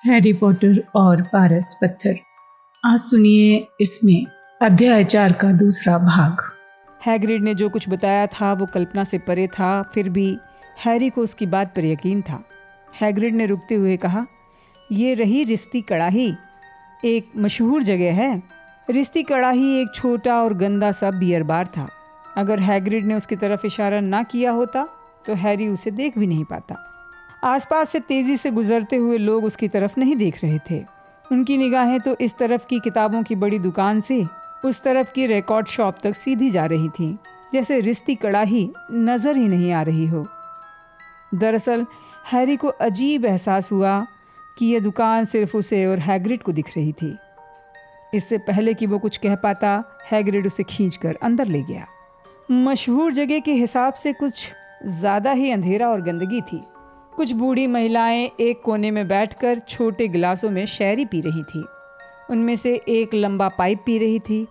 Harry Potter और पारस पत्थर। आज सुनिए इसमें अध्याय 4 का दूसरा भाग। हैग्रिड ने जो कुछ बताया था वो कल्पना से परे था, फिर भी हैरी को उसकी बात पर यकीन था। हैग्रिड ने रुकते हुए कहा, ये रही रिश्ती कड़ाही, एक मशहूर जगह है। रिश्ती कड़ाही एक छोटा और गंदा सा बियर बार था। अगर हैग्रिड ने उसकी तरफ इशारा ना किया होता तो हैरी उसे देख भी नहीं पाता। आसपास से तेज़ी से गुजरते हुए लोग उसकी तरफ नहीं देख रहे थे। उनकी निगाहें तो इस तरफ की किताबों की बड़ी दुकान से उस तरफ की रिकॉर्ड शॉप तक सीधी जा रही थी, जैसे रिश्ती कड़ाही नज़र ही नहीं आ रही हो। दरअसल हैरी को अजीब एहसास हुआ कि यह दुकान सिर्फ उसे और हैग्रिड को दिख रही थी। इससे पहले कि वो कुछ कह पाता, हैग्रिड उसे खींचकर अंदर ले गया। मशहूर जगह के हिसाब से कुछ ज़्यादा ही अंधेरा और गंदगी थी। कुछ बूढ़ी महिलाएं एक कोने में बैठकर छोटे गिलासों में शहरी पी रही थी। उनमें से एक लंबा पाइप पी रही थी।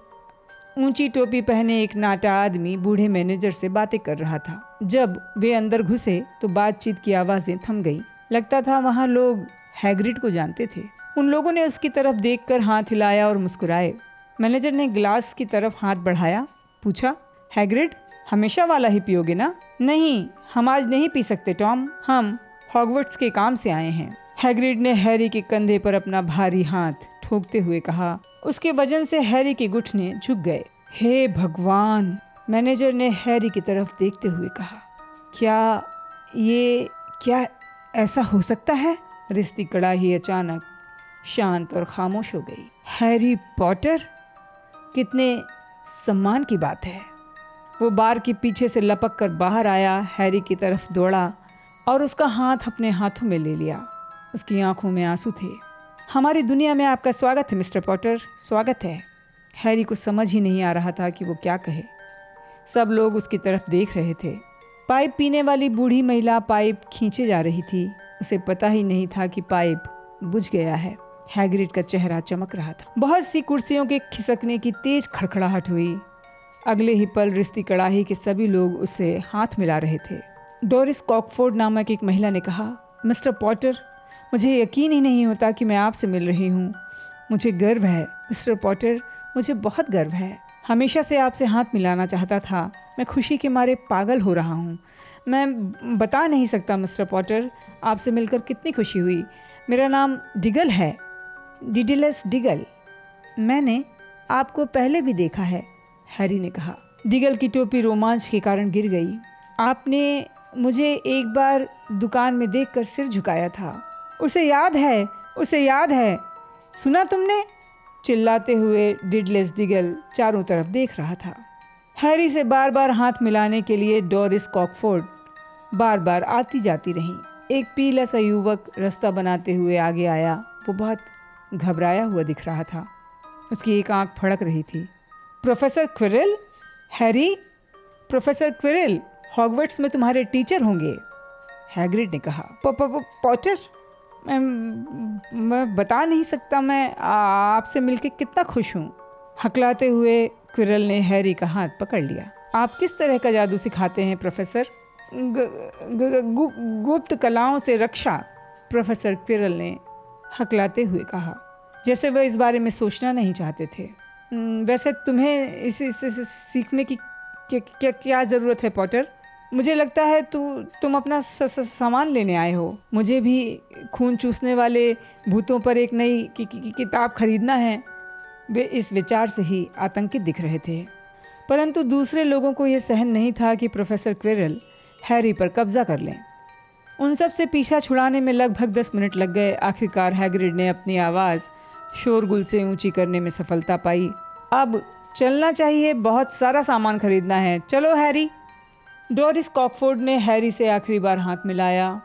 ऊंची टोपी पहने एक नाटा आदमी बूढ़े मैनेजर से बातें कर रहा था। जब वे अंदर घुसे तो बातचीत की आवाज़ें थम गईं। लगता था वहाँ लोग हैग्रिड को जानते थे। उन लोगों ने उसकी तरफ देखकर हाथ हिलाया और मुस्कुराए। मैनेजर ने गिलास की तरफ हाथ बढ़ाया, पूछा, हैग्रिड, हमेशा वाला ही पियोगे ना? नहीं, हम आज नहीं पी सकते टॉम, हम हॉगवर्ट्स के काम से आए हैं। हैग्रिड ने हैरी के कंधे पर अपना भारी हाथ ठोकते हुए कहा। उसके वजन से हैरी के घुटने झुक गए। हे भगवान, मैनेजर ने हैरी की तरफ देखते हुए कहा, क्या ऐसा हो सकता है? रिश्ती कड़ाही अचानक शांत और खामोश हो गई। हैरी पॉटर, कितने सम्मान की बात है। वो बार के पीछे से लपक कर बाहर आया, हैरी की तरफ दौड़ा और उसका हाथ अपने हाथों में ले लिया। उसकी आंखों में आंसू थे। हमारी दुनिया में आपका स्वागत है मिस्टर पॉटर, स्वागत है। हैरी को समझ ही नहीं आ रहा था कि वो क्या कहे। सब लोग उसकी तरफ देख रहे थे। पाइप पीने वाली बूढ़ी महिला पाइप खींचे जा रही थी। उसे पता ही नहीं था कि पाइप बुझ गया है। हैग्रिड का चेहरा चमक रहा था। बहुत सी कुर्सियों के खिसकने की तेज खड़खड़ाहट हुई। अगले ही पल रिश्ती कड़ाही के सभी लोग उससे हाथ मिला रहे थे। डोरिस कॉकफोर्ड नामक एक महिला ने कहा, मिस्टर पॉटर, मुझे यकीन ही नहीं होता कि मैं आपसे मिल रही हूँ। मुझे गर्व है मिस्टर पॉटर, मुझे बहुत गर्व है। हमेशा से आपसे हाथ मिलाना चाहता था। मैं खुशी के मारे पागल हो रहा हूँ। मैं बता नहीं सकता मिस्टर पॉटर, आपसे मिलकर कितनी खुशी हुई। मेरा नाम डिगल है, डिडिलस डिगल। मैंने आपको पहले भी देखा है, हैरी ने कहा। डिगल की टोपी रोमांच के कारण गिर गई। आपने मुझे एक बार दुकान में देखकर सिर झुकाया था। उसे याद है, उसे याद है। सुना तुमने? चिल्लाते हुए डिडलेस डिगल चारों तरफ देख रहा था। हैरी से बार बार हाथ मिलाने के लिए डोरिस कॉकफोर्ड बार बार आती जाती रही। एक पीला सा युवक रास्ता बनाते हुए आगे आया। वो बहुत घबराया हुआ दिख रहा था। उसकी एक आंख फड़क रही थी। Professor Quirrell? Harry, professor Quirrell Hogwarts में तुम्हारे टीचर होंगे, हैग्रिड ने कहा। पॉटर, मैं बता नहीं सकता मैं आपसे मिलकर कितना खुश हूँ। हकलाते हुए क्विरिल ने हैरी का हाथ पकड़ लिया। आप किस तरह का जादू सिखाते हैं प्रोफेसर? गुप्त कलाओं से रक्षा, प्रोफेसर क्विरिल ने हकलाते हुए कहा, जैसे वह इस बारे में सोचना नहीं चाहते थे। वैसे तुम्हें इसे सीखने की क्या ज़रूरत है पॉटर? मुझे लगता है तुम अपना सामान लेने आए हो। मुझे भी खून चूसने वाले भूतों पर एक नई किताब खरीदना है। वे इस विचार से ही आतंकित दिख रहे थे, परंतु दूसरे लोगों को यह सहन नहीं था कि प्रोफेसर क्विरिल हैरी पर कब्जा कर लें। उन सब से पीछा छुड़ाने में लगभग 10 मिनट लग गए। आखिरकार हैग्रिड ने अपनी आवाज़ शोरगुल से ऊंची करने में सफलता पाई। अब चलना चाहिए, बहुत सारा सामान खरीदना है, चलो हैरी। डोरिस कॉकफोर्ड ने हैरी से आखिरी बार हाथ मिलाया।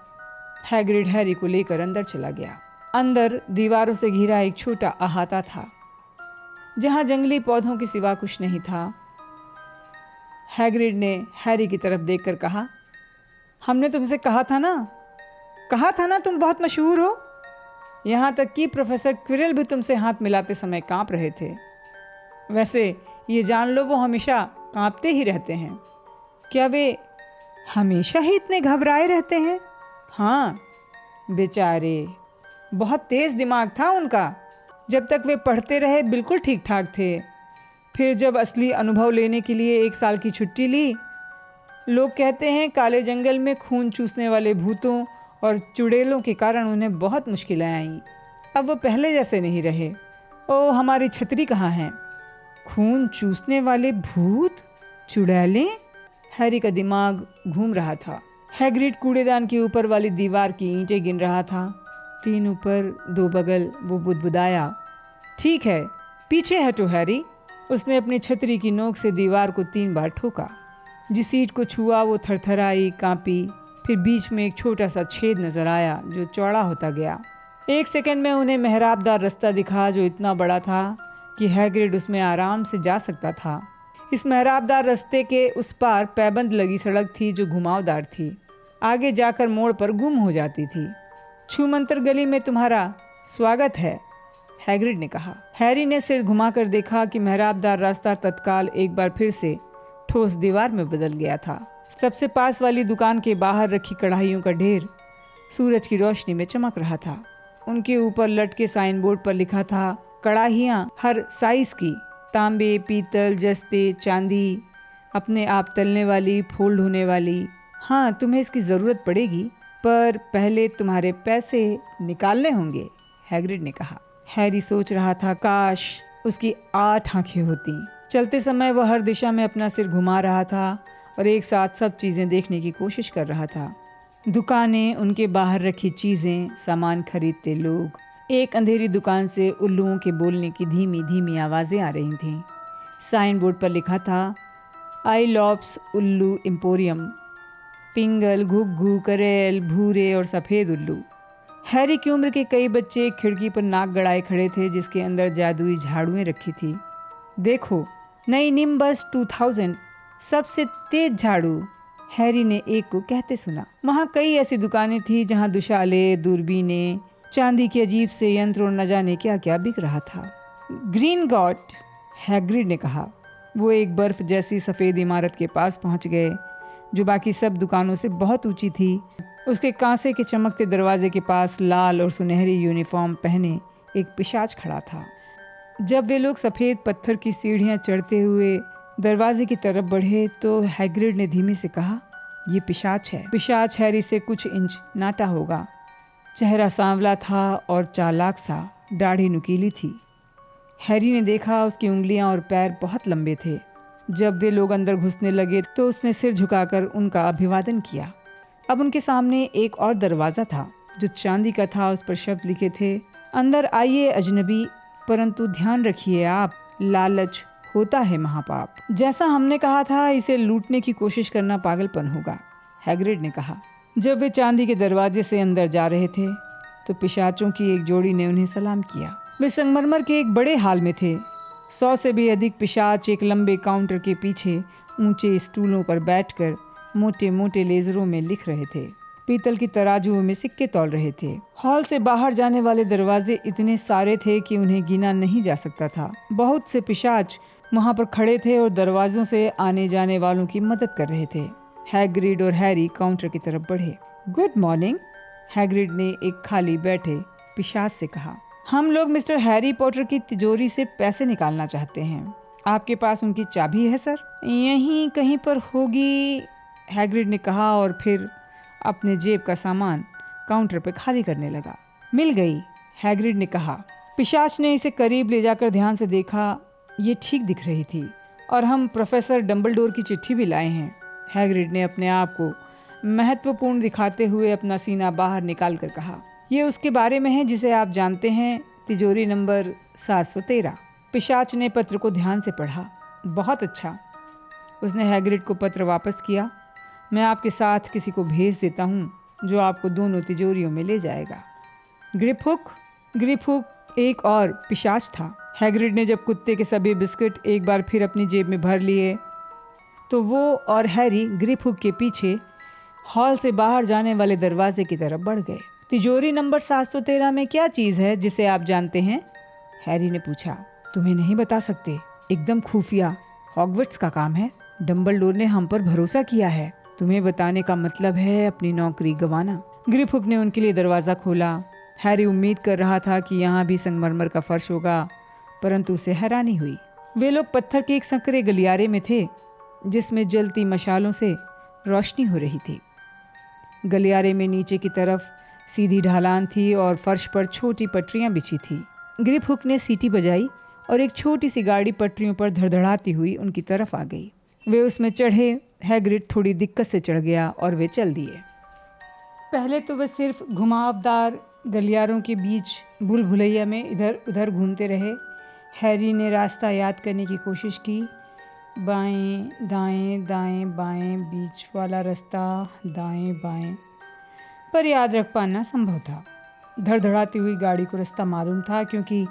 हैग्रिड हैरी को लेकर अंदर चला गया। अंदर दीवारों से घिरा एक छोटा अहाता था, जहां जंगली पौधों के सिवा कुछ नहीं था। हैग्रिड ने हैरी की तरफ देखकर कहा, हमने तुमसे कहा था ना तुम बहुत मशहूर हो। यहाँ तक कि प्रोफेसर क्विरिल भी तुमसे हाथ मिलाते समय कांप रहे थे। वैसे ये जान लो, वो हमेशा कांपते ही रहते हैं। क्या वे हमेशा ही इतने घबराए रहते हैं? हाँ बेचारे, बहुत तेज़ दिमाग था उनका। जब तक वे पढ़ते रहे बिल्कुल ठीक ठाक थे। फिर जब असली अनुभव लेने के लिए 1 साल की छुट्टी ली, लोग कहते हैं काले जंगल में खून चूसने वाले भूतों और चुड़ैलों के कारण उन्हें बहुत मुश्किलें आईं। अब वो पहले जैसे नहीं रहे। ओ, हमारी छतरी कहाँ है? खून चूसने वाले भूत, चुड़ैलें? हैरी का दिमाग घूम रहा था। हैग्रिड कूड़ेदान के ऊपर वाली दीवार की ईंटें गिन रहा था। 3 ऊपर 2 बगल। वो बुदबुदाया, ठीक है, पीछे हटो हैरी। उसने अपनी छतरी की नोक से दीवार को 3 बार ठोका। जिस ईंट को छुआ वो थरथराई, कांपी। फिर बीच में एक छोटा सा छेद नजर आया जो चौड़ा होता गया। 1 सेकंड में उन्हें मेहराबदार रास्ता दिखा जो इतना बड़ा था कि हैग्रिड उसमें आराम से जा सकता था। इस मेहराबदार रास्ते के उस पार पैबंद लगी सड़क थी जो घुमावदार थी, आगे जाकर मोड़ पर गुम हो जाती थी। छूमंतर गली में तुम्हारा स्वागत है, हैग्रिड ने कहा। हैरी ने सिर घुमाकर देखा कि मेहराबदार रास्ता तत्काल एक बार फिर से ठोस दीवार में बदल गया था। सबसे पास वाली दुकान के बाहर रखी कढ़ाइयों का ढेर सूरज की रोशनी में चमक रहा था। उनके ऊपर लटके साइन बोर्ड पर लिखा था, कढ़ाइयाँ हर साइज की, तांबे, पीतल, जस्ते, चांदी, अपने आप तलने वाली, फोल्ड होने वाली। हाँ, तुम्हें इसकी ज़रूरत पड़ेगी, पर पहले तुम्हारे पैसे निकालने होंगे, हैग्रिड ने कहा। हैरी सोच रहा था, काश उसकी 8 आंखें होती। चलते समय वह हर दिशा में अपना सिर घुमा रहा था और एक साथ सब चीज़ें देखने की कोशिश कर रहा था। दुकानें, उनके बाहर रखी चीज़ें, सामान खरीदते लोग। एक अंधेरी दुकान से उल्लुओं के बोलने की धीमी धीमी आवाज़ें आ रही थीं। साइन बोर्ड पर लिखा था, आई लॉप्स उल्लू एम्पोरियम, पिंगल, घुग्घू, करेल, भूरे और सफ़ेद उल्लू। हैरी की उम्र के कई बच्चे खिड़की पर नाक गड़ाए खड़े थे जिसके अंदर जादुई झाड़ुएं रखी थी। देखो, नई निम्बस 2000, सबसे तेज झाड़ू, हैरी ने एक को कहते सुना। वहाँ कई ऐसी दुकानें थी जहाँ दुशाले, दूरबीनें, चांदी के अजीब से यंत्र और न जाने क्या क्या बिक रहा था। ग्रीन गॉट, हैग्रिड ने कहा। वो एक बर्फ जैसी सफ़ेद इमारत के पास पहुँच गए जो बाकी सब दुकानों से बहुत ऊंची थी। उसके कांसे के चमकते दरवाजे के पास लाल और सुनहरी यूनिफॉर्म पहने एक पिशाच खड़ा था। जब वे लोग सफ़ेद पत्थर की सीढ़ियाँ चढ़ते हुए दरवाजे की तरफ बढ़े तो हैग्रिड ने धीमे से कहा, ये पिशाच है। पिशाच हैरी से कुछ इंच नाटा होगा। चेहरा सांवला था और चालाक सा, दाढ़ी नुकीली थी। हैरी ने देखा उसकी उंगलियां और पैर बहुत लंबे थे। जब वे लोग अंदर घुसने लगे तो उसने सिर झुकाकर उनका अभिवादन किया। अब उनके सामने एक और दरवाज़ा था जो चांदी का था। उस पर शब्द लिखे थे, अंदर आइए अजनबी, परंतु ध्यान रखिए आप, लालच होता है महापाप। जैसा हमने कहा था, इसे लूटने की कोशिश करना पागलपन होगा, हैग्रिड ने कहा। जब वे चांदी के दरवाजे से अंदर जा रहे थे तो पिशाचों की एक जोड़ी ने उन्हें सलाम किया। वे संगमरमर के एक बड़े हाल में थे। 100 से भी अधिक पिशाच एक लंबे काउंटर के पीछे ऊंचे स्टूलों पर बैठकर मोटे मोटे लेजरों में लिख रहे थे। पीतल की तराजुओं में सिक्के तौल रहे थे। हॉल से बाहर जाने वाले दरवाजे इतने सारे थे कि उन्हें गिना नहीं जा सकता था। बहुत से पिशाच वहां पर खड़े थे और दरवाजों से आने जाने वालों की मदद कर रहे थे। हैग्रिड और हैरी काउंटर की तरफ बढ़े। गुड मॉर्निंग, हैग्रिड ने एक खाली बैठे पिशाच से कहा। हम लोग मिस्टर हैरी पॉटर की तिजोरी से पैसे निकालना चाहते हैं। आपके पास उनकी चाबी है सर? यहीं कहीं पर होगी, हैग्रिड ने कहा और फिर अपने जेब का सामान काउंटर पर खाली करने लगा। मिल गई, हैग्रिड ने कहा। पिशाच ने इसे करीब ले जाकर ध्यान से देखा। ये ठीक दिख रही थी और हम प्रोफेसर डम्बलडोर की चिट्ठी भी लाए हैं। हैग्रिड ने अपने आप को महत्वपूर्ण दिखाते हुए अपना सीना बाहर निकाल कर कहा, ये उसके बारे में है जिसे आप जानते हैं, तिजोरी नंबर 713। पिशाच ने पत्र को ध्यान से पढ़ा। बहुत अच्छा, उसने हैग्रिड को पत्र वापस किया। मैं आपके साथ किसी को भेज देता हूँ जो आपको दोनों तिजोरियों में ले जाएगा। ग्रिपहुक एक और पिशाच था। हैग्रिड ने जब कुत्ते के सभी बिस्किट एक बार फिर अपनी जेब में भर लिए तो वो और हैरी ग्रिपहुक के पीछे हॉल से बाहर जाने वाले दरवाजे की तरफ बढ़ गए। तिजोरी नंबर 713 में क्या चीज़ है जिसे आप जानते हैं? हैरी ने पूछा। तुम्हें नहीं बता सकते, एकदम खुफिया, हॉगवर्ट्स का काम है। डम्बलडोर ने हम पर भरोसा किया है। तुम्हें बताने का मतलब है अपनी नौकरी गंवाना। ग्रिपहुक ने उनके लिए दरवाज़ा खोला। हैरी उम्मीद कर रहा था कि यहाँ भी संगमरमर का फर्श होगा, परंतु उसे हैरानी हुई। वे लोग पत्थर के एक संकरे गलियारे में थे जिसमें जलती मशालों से रोशनी हो रही थी। गलियारे में नीचे की तरफ सीधी ढालान थी और फर्श पर छोटी पटरियां बिछी थी। ग्रिप हुक ने सीटी बजाई और एक छोटी सी गाड़ी पटरियों पर धड़धड़ाती हुई उनकी तरफ आ गई। वे उसमें चढ़े। हैग्रिड थोड़ी दिक्कत से चढ़ गया और वे चल दिए। पहले तो वे सिर्फ घुमावदार गलियारों के बीच भूल भुलैया में इधर उधर घूमते रहे। हैरी ने रास्ता याद करने की कोशिश की। बाएं दाएं दाएं बाएं, बीच वाला रास्ता, दाएं बाएं, पर याद रख पाना संभव था। धड़धड़ाती हुई गाड़ी को रास्ता मालूम था क्योंकि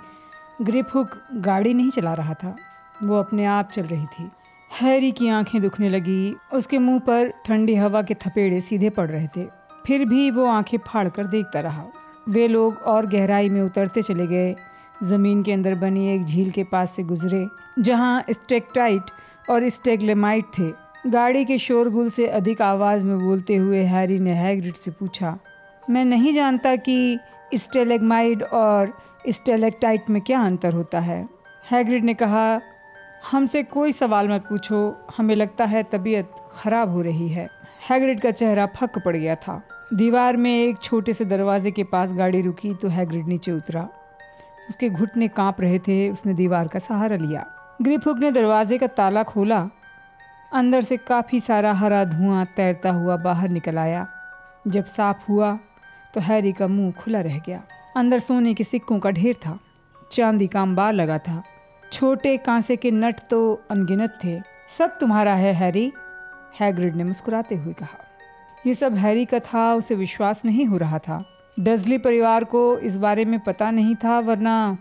ग्रिप हुक गाड़ी नहीं चला रहा था, वो अपने आप चल रही थी। हैरी की आंखें दुखने लगी। उसके मुंह पर ठंडी हवा के थपेड़े सीधे पड़ रहे थे, फिर भी वो आंखें फाड़ कर देखता रहा। वे लोग और गहराई में उतरते चले गए। ज़मीन के अंदर बनी एक झील के पास से गुजरे जहाँ स्टेक्टाइट और स्टेगलेमाइट थे। गाड़ी के शोरगुल से अधिक आवाज़ में बोलते हुए हैरी ने हैग्रिड से पूछा, मैं नहीं जानता कि स्टेलेगमाइट और स्टेलेक्टाइट में क्या अंतर होता है। हैग्रिड ने कहा, हमसे कोई सवाल मत पूछो, हमें लगता है तबीयत खराब हो रही है। हैग्रिड का चेहरा फक पड़ गया था। दीवार में एक छोटे से दरवाजे के पास गाड़ी रुकी तो हैग्रिड नीचे उतरा। उसके घुटने कांप रहे थे। उसने दीवार का सहारा लिया। ग्रिप हुक ने दरवाजे का ताला खोला। अंदर से काफ़ी सारा हरा धुआं तैरता हुआ बाहर निकल आया। जब साफ हुआ तो हैरी का मुंह खुला रह गया। अंदर सोने के सिक्कों का ढेर था। चांदी का अंबार लगा था। छोटे कांसे के नट तो अनगिनत थे। सब तुम्हारा है हैरी, हैग्रिड ने मुस्कुराते हुए कहा। ये सब हैरी का था। उसे विश्वास नहीं हो रहा था। डर्सली परिवार को इस बारे में पता नहीं था, वरना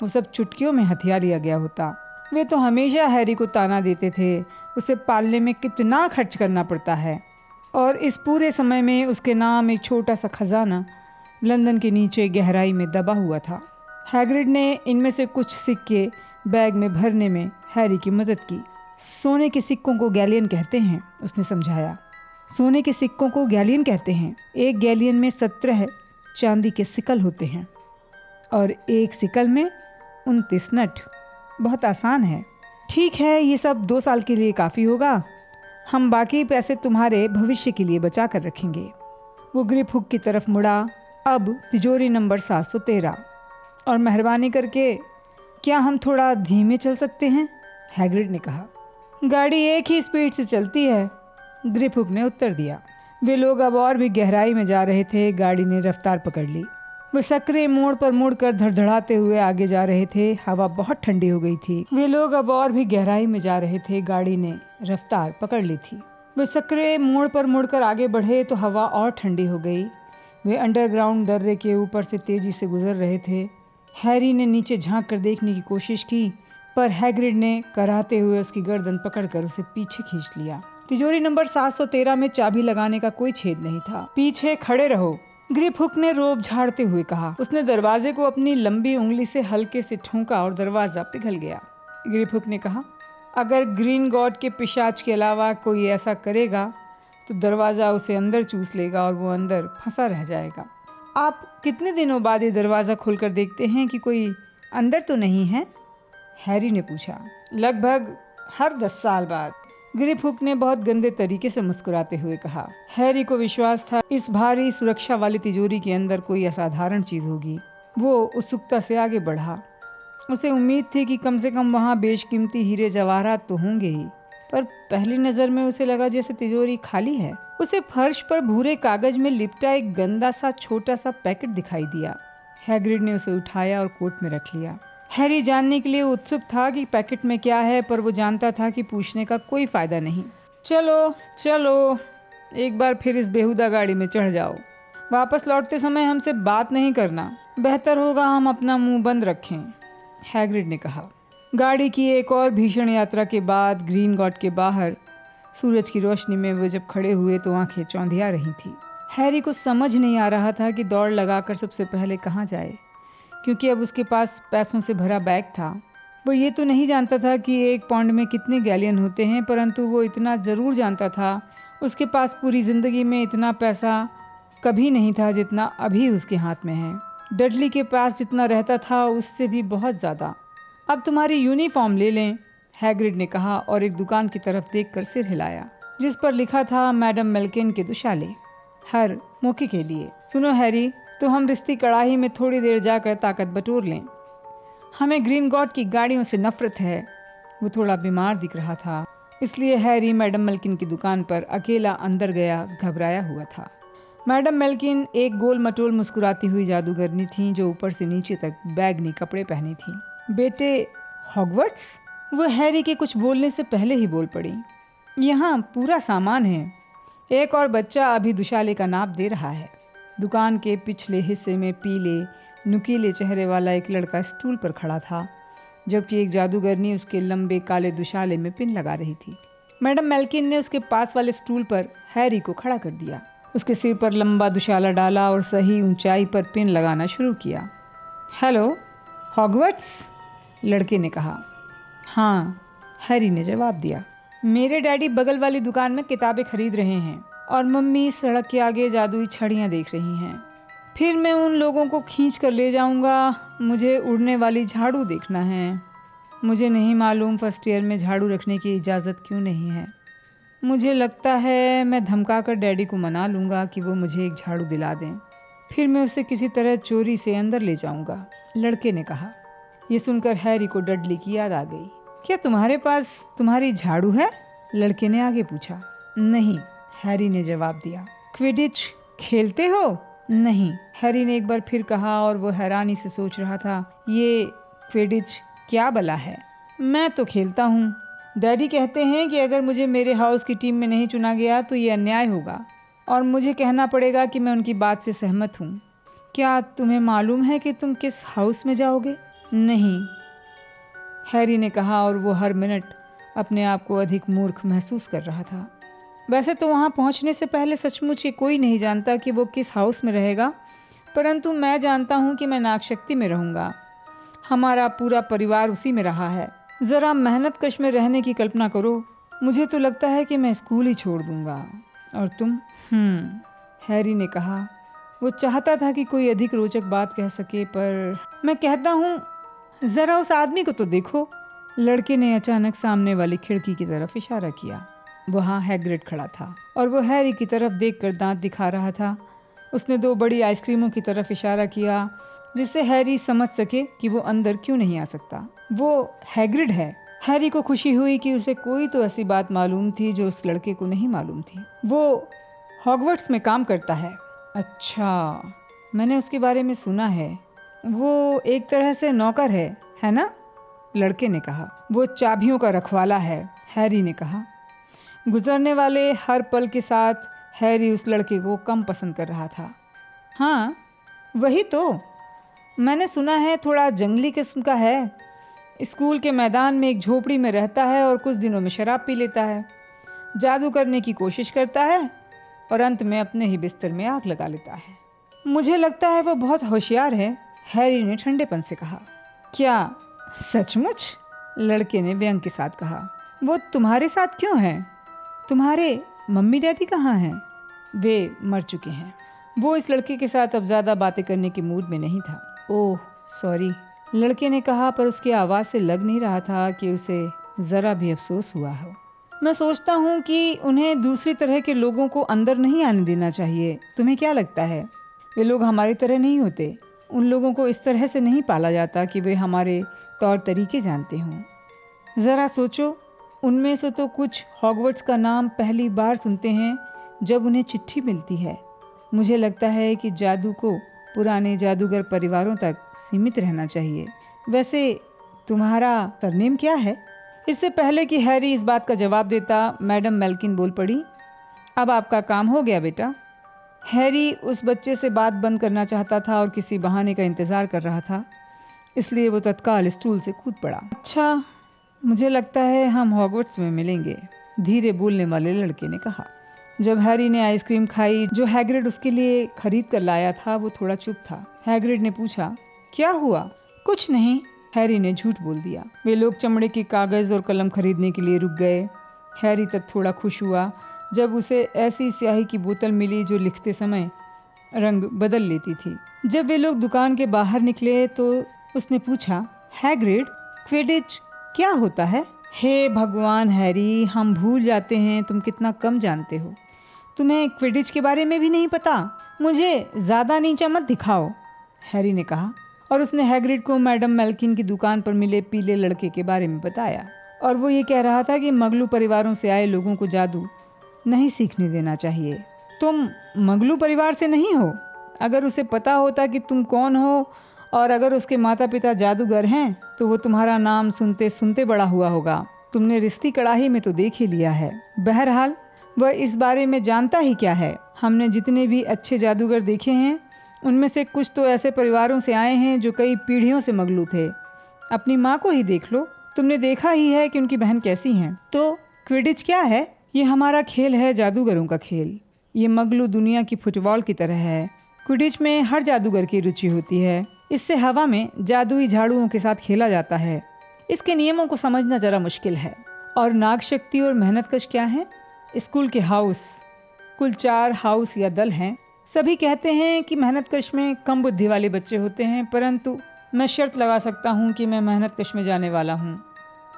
वो सब चुटकियों में हथिया लिया गया होता। वे तो हमेशा हैरी को ताना देते थे, उसे पालने में कितना खर्च करना पड़ता है, और इस पूरे समय में उसके नाम एक छोटा सा खजाना लंदन के नीचे गहराई में दबा हुआ था। हैग्रिड ने इनमें से कुछ सिक्के बैग में भरने में हैरी की मदद की। सोने के सिक्कों को गैलियन कहते हैं, उसने समझाया। सोने के सिक्कों को गैलियन कहते हैं। एक गैलियन में 17 चांदी के सिकल होते हैं और एक सिकल में 29 नट। बहुत आसान है। ठीक है, ये सब 2 साल के लिए काफ़ी होगा। हम बाकी पैसे तुम्हारे भविष्य के लिए बचा कर रखेंगे। वो ग्रिप हुक की तरफ मुड़ा। अब तिजोरी नंबर 713। और मेहरबानी करके क्या हम थोड़ा धीमे चल सकते हैं, हैग्रिड ने कहा। गाड़ी एक ही स्पीड से चलती है, ग्रिप हुक ने उत्तर दिया। वे लोग अब और भी गहराई में जा रहे थे। गाड़ी ने रफ्तार पकड़ ली। वे सकरे मोड़ पर मुड़कर धड़धड़ाते हुए आगे जा रहे थे। हवा बहुत ठंडी हो गई थी। वे लोग अब और भी गहराई में जा रहे थे। गाड़ी ने रफ्तार पकड़ ली थी। वे सकरे मोड़ पर मुड़कर आगे बढ़े तो हवा और ठंडी हो गई। वे अंडरग्राउंड दर्रे के ऊपर से तेजी से गुजर रहे थे। हैरी ने नीचे झांक कर देखने की कोशिश की, पर हैग्रिड ने कराहते हुए उसकी गर्दन पकड़कर उसे पीछे खींच लिया। तिजोरी नंबर 713 में चाबी लगाने का कोई छेद नहीं था। पीछे खड़े रहो, ग्रिप हुक ने रोब झाड़ते हुए कहा। उसने दरवाजे को अपनी लंबी उंगली से हल्के से ठोंका और दरवाजा पिघल गया। ग्रिप हुक ने कहा, अगर ग्रीन गॉड के पिशाच के अलावा कोई ऐसा करेगा तो दरवाज़ा उसे अंदर चूस लेगा और वो अंदर फंसा रह जाएगा। आप कितने दिनों बाद ये दरवाज़ा खोलकर देखते हैं कि कोई अंदर तो नहीं है, हैरी ने पूछा। लगभग हर 10 साल बाद, ग्रिप हुक ने बहुत गंदे तरीके से मुस्कुराते हुए कहा। हैरी को विश्वास था इस भारी सुरक्षा वाली तिजोरी के अंदर कोई असाधारण चीज़ होगी। वो उत्सुकता से आगे बढ़ा। उसे उम्मीद थी कि कम से कम वहाँ बेशकीमती हीरे जवाहरात तो होंगे ही, पर पहली नज़र में उसे लगा जैसे तिजोरी खाली है। उसे फर्श पर भूरे कागज में लिपटा एक गंदा सा छोटा सा पैकेट दिखाई दिया। हैग्रिड ने उसे उठाया और कोट में रख लिया। हैरी जानने के लिए उत्सुक था कि पैकेट में क्या है, पर वो जानता था कि पूछने का कोई फायदा नहीं। चलो चलो, एक बार फिर इस बेहुदा गाड़ी में चढ़ जाओ। वापस लौटते समय हमसे बात नहीं करना। बेहतर होगा हम अपना मुंह बंद रखें, हैग्रिड ने कहा। गाड़ी की एक और भीषण यात्रा के बाद ग्रीन गॉड के बाहर सूरज की रोशनी में वो जब खड़े हुए तो आंखें चौंधिया रही थी। हैरी को समझ नहीं आ रहा था कि दौड़ लगाकर सबसे पहले कहाँ जाए, क्योंकि अब उसके पास पैसों से भरा बैग था। वो ये तो नहीं जानता था कि 1 पाउंड में कितने गैलियन होते हैं, परंतु वो इतना ज़रूर जानता था उसके पास पूरी ज़िंदगी में इतना पैसा कभी नहीं था जितना अभी उसके हाथ में है। डडली के पास जितना रहता था उससे भी बहुत ज़्यादा। अब तुम्हारी यूनिफॉर्म ले लें, हैग्रिड ने कहा और एक दुकान की तरफ देखकर सिर हिलाया जिस पर लिखा था मैडम मेल्किन के दुशाले, हर मौके के लिए। सुनो हैरी, तो हम रिश्ती कड़ाही में थोड़ी देर जाकर ताकत बटोर लें। हमें ग्रीन गॉड की गाड़ियों से नफरत है। वो थोड़ा बीमार दिख रहा था, इसलिए हैरी मैडम मेल्किन की दुकान पर अकेला अंदर गया, घबराया हुआ था। मैडम मेल्किन एक गोल मटोल मुस्कुराती हुई जादूगरनी थी जो ऊपर से नीचे तक बैगनी कपड़े पहनी थी। बेटे हॉगवर्ट्स? वो हैरी के कुछ बोलने से पहले ही बोल पड़ी। यहाँ पूरा सामान है। एक और बच्चा अभी दुशाले का नाप दे रहा है। दुकान के पिछले हिस्से में पीले नुकीले चेहरे वाला एक लड़का स्टूल पर खड़ा था, जबकि एक जादूगरनी उसके लंबे काले दुशाले में पिन लगा रही थी। मैडम मेल्किन ने उसके पास वाले स्टूल पर हैरी को खड़ा कर दिया, उसके सिर पर लंबा दुशाला डाला और सही ऊंचाई पर पिन लगाना शुरू किया। Hello Hogwarts? लड़के ने कहा। हाँ, हैरी ने जवाब दिया। मेरे डैडी बगल वाली दुकान में किताबें खरीद रहे हैं और मम्मी सड़क के आगे जादुई छड़ियाँ देख रही हैं। फिर मैं उन लोगों को खींच कर ले जाऊंगा। मुझे उड़ने वाली झाड़ू देखना है। मुझे नहीं मालूम फर्स्ट ईयर में झाड़ू रखने की इजाज़त क्यों नहीं है। मुझे लगता है मैं धमका कर डैडी को मना लूँगा कि वो मुझे एक झाड़ू दिला दें, फिर मैं उसे किसी तरह चोरी से अंदर ले जाऊँगा, लड़के ने कहा। ये सुनकर हैरी को डडली की याद आ गई। क्या तुम्हारे पास तुम्हारी झाड़ू है? लड़के ने आगे पूछा। नहीं, हैरी ने जवाब दिया। क्विडिच खेलते हो? नहीं, हैरी ने एक बार फिर कहा और वो हैरानी से सोच रहा था, ये क्विडिच क्या भला है? मैं तो खेलता हूँ। डैडी कहते हैं कि अगर मुझे मेरे हाउस की टीम में नहीं चुना गया तो ये अन्याय होगा और मुझे कहना पड़ेगा कि मैं उनकी बात से सहमत हूँ। क्या तुम्हें मालूम है कि तुम किस हाउस में जाओगे? नहीं, हैरी ने कहा और वो हर मिनट अपने आप को अधिक मूर्ख महसूस कर रहा था। वैसे तो वहाँ पहुँचने से पहले सचमुच ये कोई नहीं जानता कि वो किस हाउस में रहेगा, परंतु मैं जानता हूँ कि मैं नागशक्ति में रहूँगा। हमारा पूरा परिवार उसी में रहा है। ज़रा मेहनत कश में रहने की कल्पना करो। मुझे तो लगता है कि मैं स्कूल ही छोड़ दूँगा। और तुम? हैरी ने कहा। वो चाहता था कि कोई अधिक रोचक बात कह सके, पर मैं कहता हूँ ज़रा उस आदमी को तो देखो। लड़के ने अचानक सामने वाली खिड़की की तरफ इशारा किया। वहाँ हैग्रिड खड़ा था और वो हैरी की तरफ देखकर दांत दिखा रहा था। उसने 2 बड़ी आइसक्रीमों की तरफ इशारा किया जिससे हैरी समझ सके कि वो अंदर क्यों नहीं आ सकता। वो हैग्रिड है। हैरी को खुशी हुई कि उसे कोई तो ऐसी बात मालूम थी जो उस लड़के को नहीं मालूम थी। वो हॉगवर्ट्स में काम करता है। अच्छा, मैंने उसके बारे में सुना है। वो एक तरह से नौकर है ना? लड़के ने कहा। वो चाबियों का रखवाला है, हैरी ने कहा। गुजरने वाले हर पल के साथ हैरी उस लड़के को कम पसंद कर रहा था। हाँ, वही तो। मैंने सुना है थोड़ा जंगली किस्म का है। स्कूल के मैदान में एक झोपड़ी में रहता है और कुछ दिनों में शराब पी लेता है, जादू करने की कोशिश करता है और अंत में अपने ही बिस्तर में आग लगा लेता है। मुझे लगता है वो बहुत होशियार है, हैरी ने ठंडेपन से कहा। क्या सचमुच? लड़के ने व्यंग के साथ कहा। वो तुम्हारे साथ क्यों है? तुम्हारे मम्मी डैडी कहाँ हैं? वे मर चुके हैं। वो इस लड़के के साथ अब ज़्यादा बातें करने के मूड में नहीं था। ओह सॉरी, लड़के ने कहा, पर उसकी आवाज़ से लग नहीं रहा था कि उसे ज़रा भी अफसोस हुआ हो। मैं सोचता हूँ कि उन्हें दूसरी तरह के लोगों को अंदर नहीं आने देना चाहिए। तुम्हें क्या लगता है? वे लोग हमारी तरह नहीं होते। उन लोगों को इस तरह से नहीं पाला जाता कि वे हमारे तौर तरीके जानते हों। ज़रा सोचो, उनमें से तो कुछ हॉगवर्ट्स का नाम पहली बार सुनते हैं जब उन्हें चिट्ठी मिलती है। मुझे लगता है कि जादू को पुराने जादूगर परिवारों तक सीमित रहना चाहिए। वैसे तुम्हारा सरनेम क्या है? इससे पहले कि हैरी इस बात का जवाब देता, मैडम मेल्किन बोल पड़ी। अब आपका काम हो गया बेटा। हैरी उस बच्चे से बात बंद करना चाहता था और किसी बहाने का इंतज़ार कर रहा था, इसलिए वो तत्काल स्टूल से कूद पड़ा। अच्छा, मुझे लगता है हम हॉगवर्ट्स में मिलेंगे, धीरे बोलने वाले लड़के ने कहा। जब हैरी ने आइसक्रीम खाई जो हैग्रिड उसके लिए खरीद कर लाया था, वो थोड़ा चुप था। हैग्रिड ने पूछा, क्या हुआ? कुछ नहीं, हैरी ने झूठ बोल दिया। वे लोग चमड़े के कागज़ और कलम खरीदने के लिए रुक गए। हैरी तब थोड़ा खुश हुआ जब उसे ऐसी स्याही की बोतल मिली जो लिखते समय रंग बदल लेती थी। जब वे लोग दुकान के बाहर निकले तो उसने पूछा, हैग्रिड, क्विडिच क्या होता है? हे भगवान हैरी, हम भूल जाते हैं तुम कितना कम जानते हो। तुम्हें क्विडिच के बारे में भी नहीं पता? मुझे ज़्यादा नीचा मत दिखाओ, हैरी ने कहा, और उसने हैग्रिड को मैडम मेल्किन की दुकान पर मिले पीले लड़के के बारे में बताया। और वो ये कह रहा था कि मगलू परिवारों से आए लोगों को जादू नहीं सीखने देना चाहिए। तुम मगलू परिवार से नहीं हो? अगर उसे पता होता कि तुम कौन हो और अगर उसके माता पिता जादूगर हैं तो वो तुम्हारा नाम सुनते सुनते बड़ा हुआ होगा। तुमने रिश्ती कड़ाही में तो देख ही लिया है। बहरहाल वह इस बारे में जानता ही क्या है। हमने जितने भी अच्छे जादूगर देखे हैं उनमें से कुछ तो ऐसे परिवारों से आए हैं जो कई पीढ़ियों से मगलू थे। अपनी माँ को ही देख लो, तुमने देखा ही है कि उनकी बहन कैसी हैं। तो क्विडिच क्या है? ये हमारा खेल है, जादूगरों का खेल। ये मगलू दुनिया की फुटबॉल की तरह है। क्विडिच में हर जादूगर की रुचि होती है। इससे हवा में जादुई झाड़ुओं के साथ खेला जाता है। इसके नियमों को समझना जरा मुश्किल है। और नाग शक्ति और मेहनतकश क्या है? स्कूल के हाउस, कुल 4 हाउस या दल हैं। सभी कहते हैं कि मेहनतकश में कम बुद्धि वाले बच्चे होते हैं, परंतु मैं शर्त लगा सकता हूँ कि मैं मेहनतकश में जाने वाला हूँ,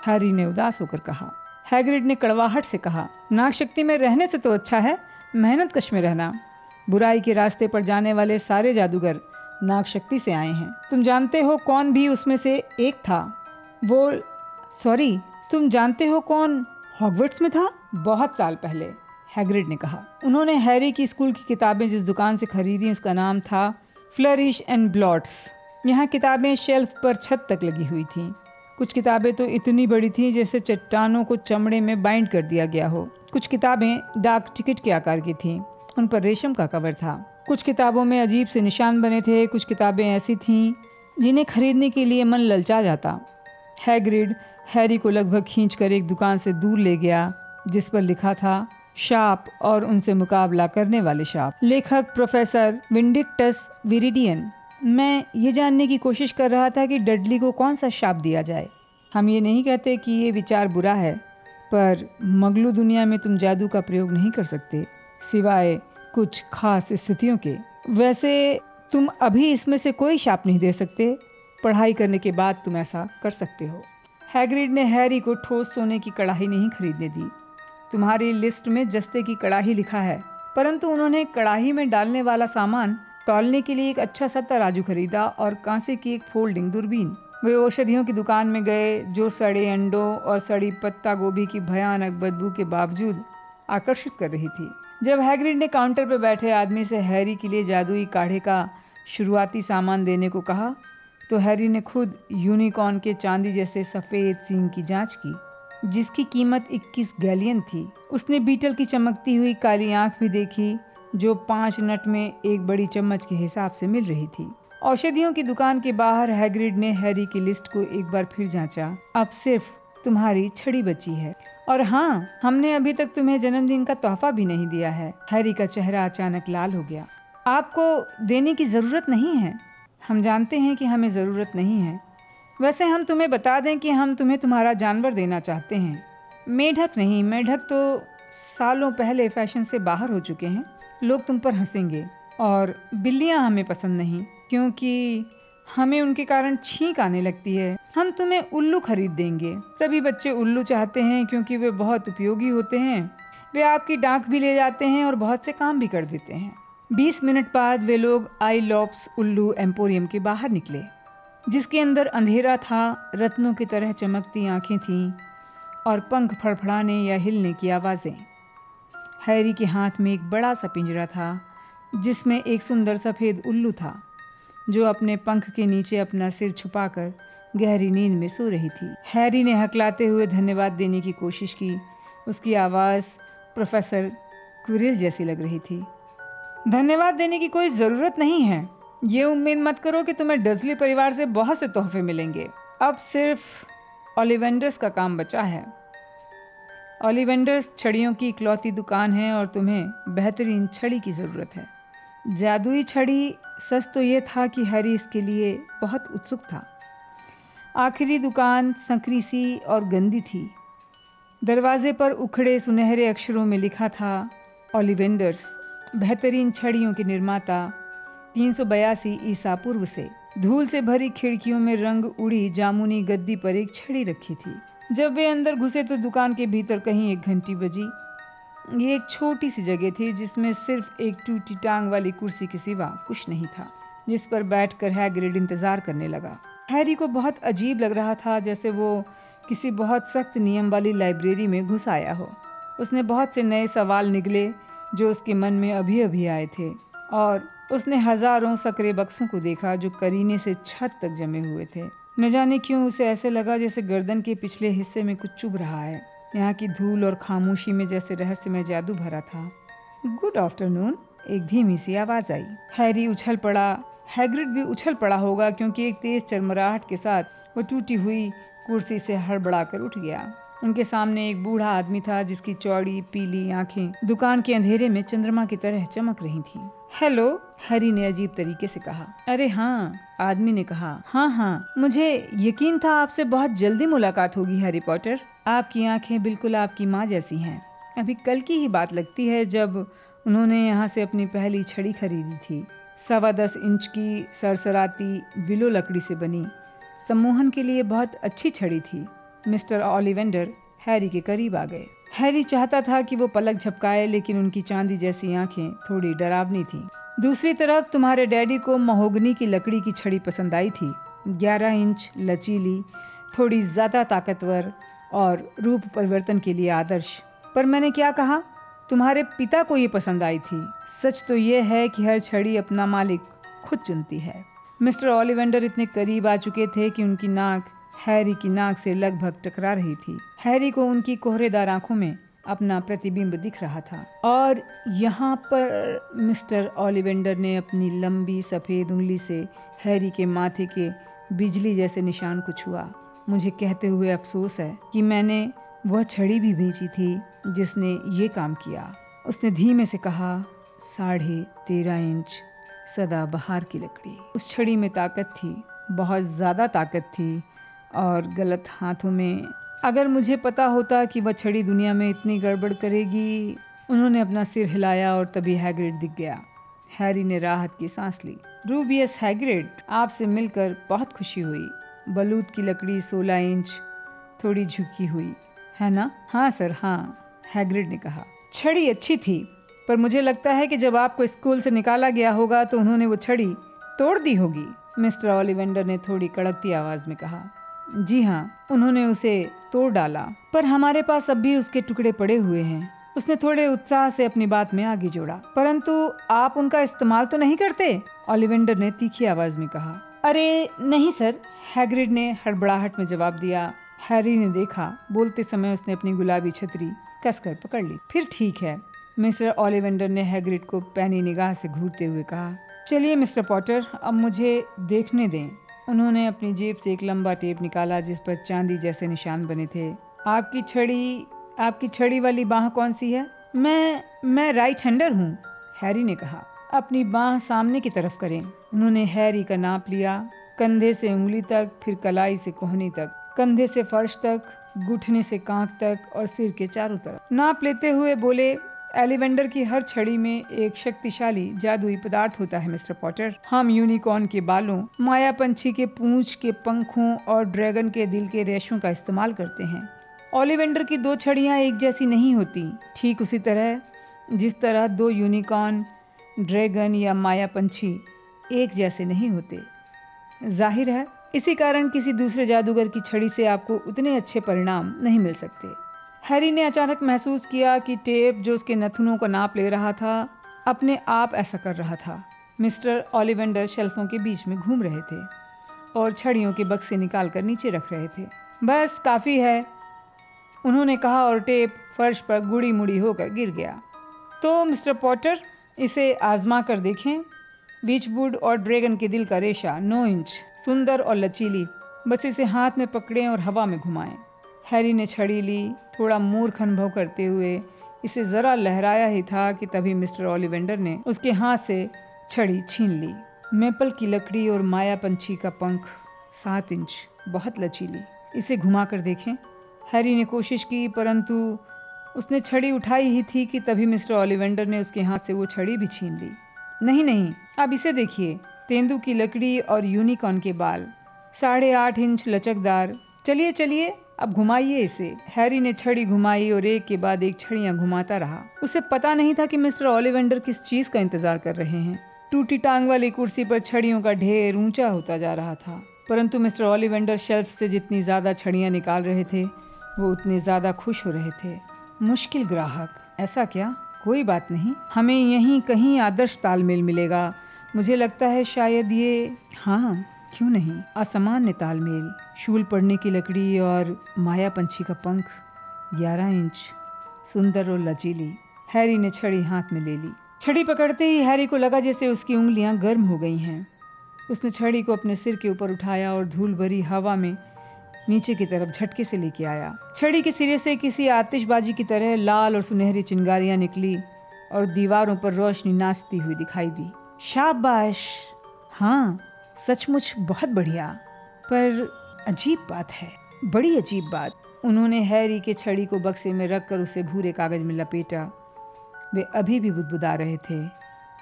हैरी ने उदास होकर कहा। हैग्रिड ने कड़वाहट से कहा, नाग शक्ति में रहने से तो अच्छा है मेहनतकश में रहना। बुराई के रास्ते पर जाने वाले सारे जादूगर नाग शक्ति से आए हैं। तुम जानते हो कौन भी उसमें से एक था? तुम जानते हो कौन हॉगवर्ट्स में था? बहुत साल पहले, हैग्रिड ने कहा। उन्होंने हैरी की स्कूल की किताबें जिस दुकान से खरीदी उसका नाम था फ्लरिश एंड ब्लॉट्स। यहाँ किताबें शेल्फ पर छत तक लगी हुई थीं। कुछ किताबें तो इतनी बड़ी थीं जैसे चट्टानों को चमड़े में बाइंड कर दिया गया हो। कुछ किताबें डाक टिकट के आकार की थीं, उन पर रेशम का कवर था। कुछ किताबों में अजीब से निशान बने थे। कुछ किताबें ऐसी थीं जिन्हें खरीदने के लिए मन ललचा जाता। हैग्रिड हैरी को लगभग खींचकर एक दुकान से दूर ले गया जिस पर लिखा था शाप और उनसे मुकाबला करने वाले शाप। लेखक प्रोफेसर विंडिक्टस विरिडियन। मैं ये जानने की कोशिश कर रहा था कि डडली को कौन सा शाप दिया जाए। हम ये नहीं कहते कि ये विचार बुरा है, पर मगलू दुनिया में तुम जादू का प्रयोग नहीं कर सकते सिवाय कुछ खास स्थितियों के। वैसे तुम अभी इसमें से कोई शाप नहीं दे सकते। पढ़ाई करने के बाद तुम ऐसा कर सकते हो। हैग्रिड ने हैरी को ठोस सोने की कड़ाही नहीं खरीदने दी। तुम्हारी लिस्ट में जस्ते की कड़ाही लिखा है, परंतु उन्होंने कड़ाही में डालने वाला सामान तौलने के लिए एक अच्छा सा तराजू खरीदा और कांसे की एक फोल्डिंग दूरबीन। वे औषधियों की दुकान में गए जो सड़े अंडों और सड़ी पत्ता गोभी की भयानक बदबू के बावजूद आकर्षित कर रही थी। जब हैग्रिड ने काउंटर पर बैठे आदमी से हैरी के लिए जादुई काढ़े का शुरुआती सामान देने को कहा तो हैरी ने खुद यूनिकॉर्न के चांदी जैसे सफ़ेद सींग की जांच की जिसकी कीमत 21 गैलियन थी। उसने बीटल की चमकती हुई काली आंख भी देखी जो 5 नट में एक बड़ी चम्मच के हिसाब से मिल रही थी। औषधियों की दुकान के बाहर हैग्रिड ने हैरी की लिस्ट को एक बार फिर जांचा। अब सिर्फ तुम्हारी छड़ी बची है, और हाँ, हमने अभी तक तुम्हें जन्मदिन का तोहफा भी नहीं दिया है। हैरी का चेहरा अचानक लाल हो गया। आपको देने की ज़रूरत नहीं है। हम जानते हैं कि हमें ज़रूरत नहीं है। वैसे हम तुम्हें बता दें कि हम तुम्हें तुम्हारा जानवर देना चाहते हैं। मेढक नहीं, मेढक तो सालों पहले फैशन से बाहर हो चुके हैं। लोग तुम पर हंसेंगे। और बिल्लियां हमें पसंद नहीं क्योंकि हमें उनके कारण छींक आने लगती है। हम तुम्हें उल्लू खरीद देंगे। सभी बच्चे उल्लू चाहते हैं क्योंकि वे बहुत उपयोगी होते हैं। वे आपकी डाक भी ले जाते हैं और बहुत से काम भी कर देते हैं। 20 मिनट बाद वे लोग आई लॉप्स उल्लू एम्पोरियम के बाहर निकले जिसके अंदर अंधेरा था, रत्नों की तरह चमकती आंखें थीं और पंख फड़फड़ाने या हिलने की आवाज़ें। हैरी के हाथ में एक बड़ा सा पिंजरा था जिसमें एक सुंदर सफ़ेद उल्लू था जो अपने पंख के नीचे अपना सिर छुपाकर गहरी नींद में सो रही थी। हैरी ने हकलाते हुए धन्यवाद देने की कोशिश की। उसकी आवाज़ प्रोफेसर क्विरिल जैसी लग रही थी। धन्यवाद देने की कोई ज़रूरत नहीं है। ये उम्मीद मत करो कि तुम्हें डर्सली परिवार से बहुत से तोहफे मिलेंगे। अब सिर्फ ओलिवेंडर्स का काम बचा है। ओलिवेंडर्स छड़ियों की इकलौती दुकान है और तुम्हें बेहतरीन छड़ी की ज़रूरत है। जादुई छड़ी। सच तो ये था कि हैरी इसके लिए बहुत उत्सुक था। आखिरी दुकान संकरी सी और गंदी थी। दरवाजे पर उखड़े सुनहरे अक्षरों में लिखा था ओलिवेंडर्स, बेहतरीन छड़ियों के निर्माता, 382 ईसा पूर्व से। धूल से भरी खिड़कियों में रंग उड़ी जामुनी गद्दी पर एक छड़ी रखी थी। जब वे अंदर घुसे तो दुकान के भीतर कहीं एक घंटी बजी। ये एक छोटी सी जगह थी जिसमें सिर्फ एक टूटी टांग वाली कुर्सी के सिवा कुछ नहीं था, जिस पर बैठकर हैग्रिड इंतजार करने लगा। हैरी को बहुत अजीब लग रहा था, जैसे वो किसी बहुत सख्त नियम वाली लाइब्रेरी में घुस आया हो। उसने बहुत से नए सवाल निगले जो उसके मन में अभी अभी आए थे, और उसने हजारों सकरे बक्सों को देखा जो करीने से छत तक जमे हुए थे। न जाने क्यों उसे ऐसे लगा जैसे गर्दन के पिछले हिस्से में कुछ चुभ रहा है। यहाँ की धूल और खामोशी में जैसे रहस्यमय जादू भरा था। गुड आफ्टरनून, एक धीमी सी आवाज आई। हैरी उछल पड़ा। हैग्रिड भी उछल पड़ा होगा, क्योंकि एक तेज चरमराहट के साथ वो टूटी हुई कुर्सी से हड़बड़ाकर उठ गया। उनके सामने एक बूढ़ा आदमी था जिसकी चौड़ी पीली आंखें दुकान के अंधेरे में चंद्रमा की तरह चमक रही थीं। हेलो, हैरी ने अजीब तरीके से कहा। अरे हाँ, आदमी ने कहा। हाँ, मुझे यकीन था आपसे बहुत जल्दी मुलाकात होगी हैरी पॉटर। आपकी आंखें बिल्कुल आपकी माँ जैसी हैं। अभी कल की ही बात लगती है जब उन्होंने यहाँ से अपनी पहली छड़ी खरीदी थी। 10.25 इंच की सरसराती विलो लकड़ी से बनी, सम्मोहन के लिए बहुत अच्छी छड़ी थी। मिस्टर ओलिवेंडर हैरी के करीब आ गए। हैरी चाहता था कि वो पलक झपकाए, लेकिन उनकी चांदी जैसी आंखें थोड़ी डरावनी थीं। दूसरी तरफ तुम्हारे डैडी को महोगनी की लकड़ी की छड़ी पसंद आई थी, 11 इंच, लचीली, थोड़ी ज्यादा ताकतवर और रूप परिवर्तन के लिए आदर्श। पर मैंने क्या कहा, तुम्हारे पिता को ये पसंद आई थी। सच तो ये है कि हर छड़ी अपना मालिक खुद चुनती है। मिस्टर ओलिवेंडर इतने करीब आ चुके थे कि उनकी नाक हैरी की नाक से लगभग टकरा रही थी। हैरी को उनकी कोहरेदार आंखों में अपना प्रतिबिंब दिख रहा था। और यहाँ पर मिस्टर ओलिवेंडर ने अपनी लंबी सफ़ेद उंगली से हैरी के माथे के बिजली जैसे निशान को छुआ। मुझे कहते हुए अफसोस है कि मैंने वह छड़ी भी भेजी थी जिसने ये काम किया। उसने धीमे से कहा, 13.5 इंच सदाबहार की लकड़ी। उस छड़ी में ताकत थी, बहुत ज़्यादा ताकत थी, और गलत हाथों में। अगर मुझे पता होता कि वह छड़ी दुनिया में इतनी गड़बड़ करेगी। उन्होंने अपना सिर हिलाया और तभी हैग्रिड दिख गया। हैरी ने राहत की सांस ली। रूबियस हैग्रिड, आपसे मिलकर बहुत खुशी हुई। बलूत की लकड़ी 16 इंच, थोड़ी झुकी हुई है ना? हाँ सर, हाँ, हैग्रिड ने कहा। छड़ी अच्छी थी, पर मुझे लगता है कि जब आपको स्कूल से निकाला गया होगा तो उन्होंने वो छड़ी तोड़ दी होगी। मिस्टर ओलिवेंडर ने थोड़ी कड़कती आवाज में कहा। जी हाँ, उन्होंने उसे तोड़ डाला, पर हमारे पास अब भी उसके टुकड़े पड़े हुए हैं। उसने थोड़े उत्साह से अपनी बात में आगे जोड़ा। परंतु आप उनका इस्तेमाल तो नहीं करते? ओलिवेंडर ने तीखी आवाज में कहा। अरे नहीं सर, हैग्रिड ने हड़बड़ाहट में जवाब दिया। हैरी ने देखा, बोलते समय उसने अपनी गुलाबी छतरी कसकर पकड़ ली। फिर ठीक है, मिस्टर ओलिवेंडर ने हैग्रिड को पैनी निगाह से घूरते हुए कहा। चलिए मिस्टर पॉटर, अब मुझे देखने दें। उन्होंने अपनी जेब से एक लंबा टेप निकाला जिस पर चांदी जैसे निशान बने थे। आपकी छड़ी वाली बाह कौन सी है? मैं राइट हैंडर हूँ, हैरी ने कहा। अपनी बाह सामने की तरफ करें। उन्होंने हैरी का नाप लिया, कंधे से उंगली तक, फिर कलाई से कोहनी तक, कंधे से फर्श तक, घुटने से कांख तक और सिर के चारों तरफ। नाप लेते हुए बोले, एलिवेंडर की हर छड़ी में एक शक्तिशाली जादुई पदार्थ होता है मिस्टर पॉटर। हम यूनिकॉर्न के बालों, माया पंछी के पूंछ के पंखों और ड्रैगन के दिल के रेशों का इस्तेमाल करते हैं। ओलिवेंडर की 2 छड़ियाँ एक जैसी नहीं होती, ठीक उसी तरह जिस तरह 2 यूनिकॉर्न, ड्रैगन या माया पंछी एक जैसे नहीं होते। जाहिर है, इसी कारण किसी दूसरे जादूगर की छड़ी से आपको उतने अच्छे परिणाम नहीं मिल सकते। हैरी ने अचानक महसूस किया कि टेप जो उसके नथुनों को नाप ले रहा था अपने आप ऐसा कर रहा था। मिस्टर ओलिवेंडर शेल्फों के बीच में घूम रहे थे और छड़ियों के बक्से निकाल कर नीचे रख रहे थे। बस काफ़ी है, उन्होंने कहा, और टेप फर्श पर गुड़ी मुड़ी होकर गिर गया। तो मिस्टर पॉटर, इसे आजमा कर देखें। बीचवुड और ड्रैगन के दिल का रेशा 9 इंच, सुंदर और लचीली। बस इसे हाथ में पकड़ें और हवा में घुमाएं। हैरी ने छड़ी ली, थोड़ा मूर्ख अनुभव करते हुए इसे ज़रा लहराया ही था कि तभी मिस्टर ओलिवेंडर ने उसके हाथ से छड़ी छीन ली। मेपल की लकड़ी और माया पंछी का पंख, 7 इंच, बहुत लचीली। इसे घुमा कर देखें। हैरी ने कोशिश की, परंतु उसने छड़ी उठाई ही थी कि तभी मिस्टर ओलिवेंडर ने उसके हाथ से वो छड़ी भी छीन ली। नहीं, अब इसे देखिए, तेंदू की लकड़ी और यूनिकॉर्न के बाल, 8.5 इंच लचकदार। चलिए चलिए, अब घुमाइए इसे। हैरी ने छड़ी घुमाई और एक के बाद एक छड़ियां घुमाता रहा। उसे पता नहीं था कि मिस्टर ओलिवेंडर किस चीज का इंतजार कर रहे हैं। टूटी टांग वाली कुर्सी पर छड़ियों का ढेर ऊंचा होता जा रहा था, परंतु मिस्टर ओलिवेंडर शेल्फ से जितनी ज्यादा छड़ियां निकाल रहे थे वो उतने ज्यादा खुश हो रहे थे। मुश्किल ग्राहक, ऐसा क्या? कोई बात नहीं, हमें यहीं कहीं आदर्श तालमेल मिलेगा। मुझे लगता है शायद ये, हाँ क्यों नहीं, असामान्य तालमेल। शूल पड़ने की लकड़ी और माया पंछी का पंख, 11 इंच, सुंदर और लचीली। हैरी ने छड़ी हाथ में ले ली। छड़ी पकड़ते ही हैरी को लगा जैसे उसकी उंगलियां गर्म हो गई हैं। उसने छड़ी को अपने सिर के ऊपर उठाया और धूल भरी हवा में नीचे की तरफ झटके से लेके आया। छड़ी के सिरे से किसी आतिशबाजी की तरह लाल और सुनहरी चिंगारियां निकली और दीवारों पर रोशनी नाचती हुई दिखाई दी। शाबाश, हाँ सचमुच बहुत बढ़िया। पर अजीब बात है, बड़ी अजीब बात। उन्होंने हैरी के छड़ी को बक्से में रखकर उसे भूरे कागज में लपेटा। वे अभी भी बुदबुदा रहे थे।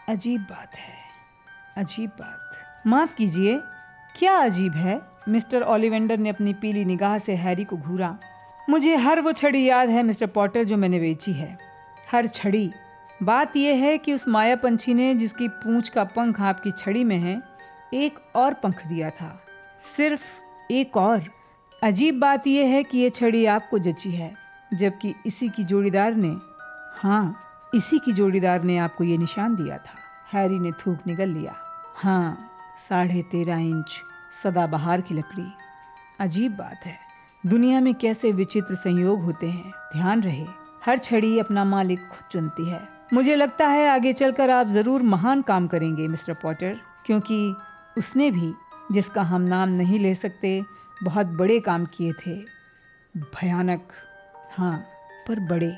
अजीब बात है, अजीब बात। माफ कीजिए, क्या अजीब है? मिस्टर ओलिवेंडर ने अपनी पीली निगाह से हैरी को घूरा। मुझे हर वो छड़ी याद है मिस्टर पॉटर जो मैंने बेची है, हर छड़ी। बात यह है कि उस माया पंछी ने, जिसकी पूंछ का पंख आपकी छड़ी में है, एक और पंख दिया था, सिर्फ एक और। अजीब बात यह है कि यह छड़ी आपको जची है, जबकि इसी की जोड़ीदार ने, हाँ इसी की जोड़ीदार ने आपको ये निशान दिया था। हैरी ने थूक निगल लिया। हाँ, 13.5 इंच सदाबहार की लकड़ी। अजीब बात है, दुनिया में कैसे विचित्र संयोग होते हैं। ध्यान रहे, हर छड़ी अपना मालिक खुद चुनती है। मुझे लगता है आगे चलकर आप जरूर महान काम करेंगे मिस्टर पॉटर, क्योंकि उसने भी, जिसका हम नाम नहीं ले सकते, बहुत बड़े काम किए थे। भयानक, हाँ पर बड़े।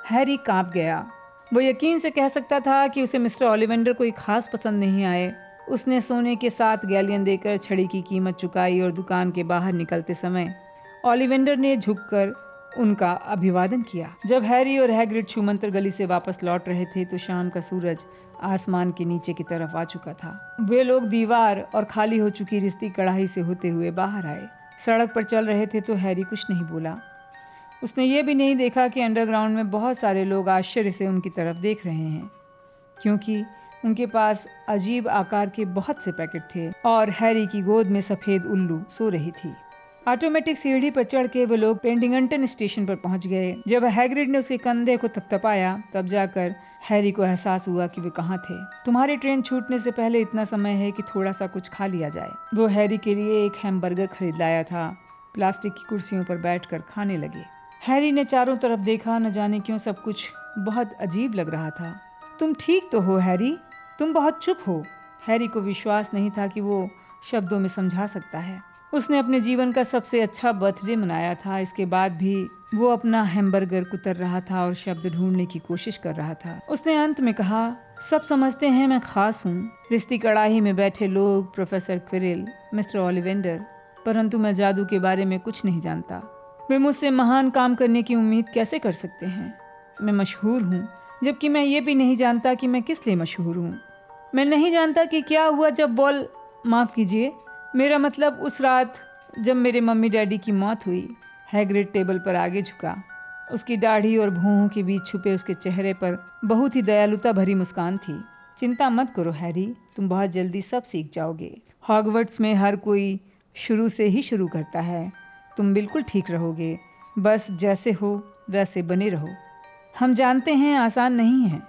हैरी कांप गया। वो यकीन से कह सकता था कि उसे मिस्टर ओलिवेंडर कोई खास पसंद नहीं आए। उसने सोने के 7 गैलियन देकर छड़ी की कीमत चुकाई और दुकान के बाहर निकलते समय ओलिवेंडर ने झुककर उनका अभिवादन किया। जब हैरी और हैग्रिड छूमंतर गली से वापस लौट रहे थे तो शाम का सूरज आसमान के नीचे की तरफ आ चुका था। वे लोग दीवार और खाली हो चुकी रिश्ती कढ़ाई से होते हुए बाहर आए। सड़क पर चल रहे थे तो हैरी कुछ नहीं बोला। उसने ये भी नहीं देखा कि अंडरग्राउंड में बहुत सारे लोग आश्चर्य से उनकी तरफ देख रहे हैं, क्योंकि उनके पास अजीब आकार के बहुत से पैकेट थे और हैरी की गोद में सफ़ेद उल्लू सो रही थी। ऑटोमेटिक सीढ़ी पर चढ़ के वे लोग पेंडिंगटन स्टेशन पर पहुंच गए। जब हैग्रिड ने उसके कंधे को थपथपाया तब जाकर हैरी को एहसास हुआ कि वे कहाँ थे। तुम्हारी ट्रेन छूटने से पहले इतना समय है कि थोड़ा सा कुछ खा लिया जाए। वो हैरी के लिए एक हैमबर्गर खरीद लाया था। प्लास्टिक की कुर्सियों पर बैठकर खाने लगे। हैरी ने चारों तरफ देखा, न जाने क्यों सब कुछ बहुत अजीब लग रहा था। तुम ठीक तो हो हैरी? तुम बहुत चुप हो। हैरी को विश्वास नहीं था कि वो शब्दों में समझा सकता है। उसने अपने जीवन का सबसे अच्छा बर्थडे मनाया था। इसके बाद भी वो अपना हैमबर्गर कुतर रहा था और शब्द ढूंढने की कोशिश कर रहा था। उसने अंत में कहा, सब समझते हैं मैं खास हूँ, रिश्ती कड़ाही में बैठे लोग, प्रोफेसर क्विरिल, मिस्टर ओलिवेंडर, परंतु मैं जादू के बारे में कुछ नहीं जानता। वे मुझसे महान काम करने की उम्मीद कैसे कर सकते हैं? मैं मशहूर हूँ, जबकि मैं ये भी नहीं जानता कि मैं किस लिए मशहूर हूँ। मैं नहीं जानता कि क्या हुआ जब माफ़ कीजिए, मेरा मतलब उस रात जब मेरे मम्मी डैडी की मौत हुई। हैग्रिड टेबल पर आगे झुका। उसकी दाढ़ी और भौहों के बीच छुपे उसके चेहरे पर बहुत ही दयालुता भरी मुस्कान थी। चिंता मत करो हैरी, तुम बहुत जल्दी सब सीख जाओगे। हॉगवर्ट्स में हर कोई शुरू से ही शुरू करता है। तुम बिल्कुल ठीक रहोगे, बस जैसे हो वैसे बने रहो। हम जानते हैं आसान नहीं है,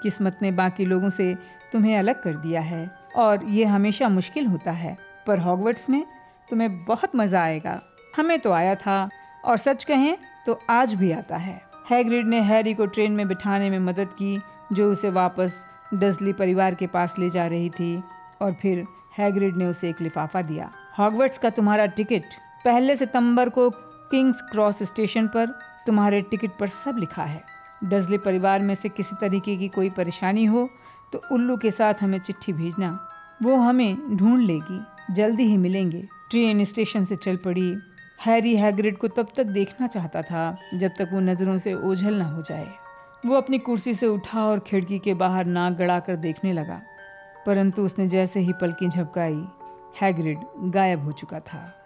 किस्मत ने बाकी लोगों से तुम्हें अलग कर दिया है और ये हमेशा मुश्किल होता है, पर हॉगवर्ट्स में तुम्हें बहुत मज़ा आएगा। हमें तो आया था और सच कहें तो आज भी आता है। हैग्रिड ने हैरी को ट्रेन में बिठाने में मदद की जो उसे वापस डर्सली परिवार के पास ले जा रही थी, और फिर हैग्रिड ने उसे एक लिफाफा दिया। हॉगवर्ट्स का तुम्हारा टिकट, 1 सितंबर को किंग्स क्रॉस स्टेशन पर, तुम्हारे टिकट पर सब लिखा है। डर्सली परिवार में से किसी तरीके की कोई परेशानी हो तो उल्लू के साथ हमें चिट्ठी भेजना, वो हमें ढूंढ लेगी। जल्दी ही मिलेंगे। ट्रेन स्टेशन से चल पड़ी। हैरी हैग्रिड को तब तक देखना चाहता था जब तक वो नज़रों से ओझल न हो जाए। वो अपनी कुर्सी से उठा और खिड़की के बाहर नाक गड़ाकर देखने लगा। परंतु उसने जैसे ही पलकें झपकाई, हैग्रिड गायब हो चुका था।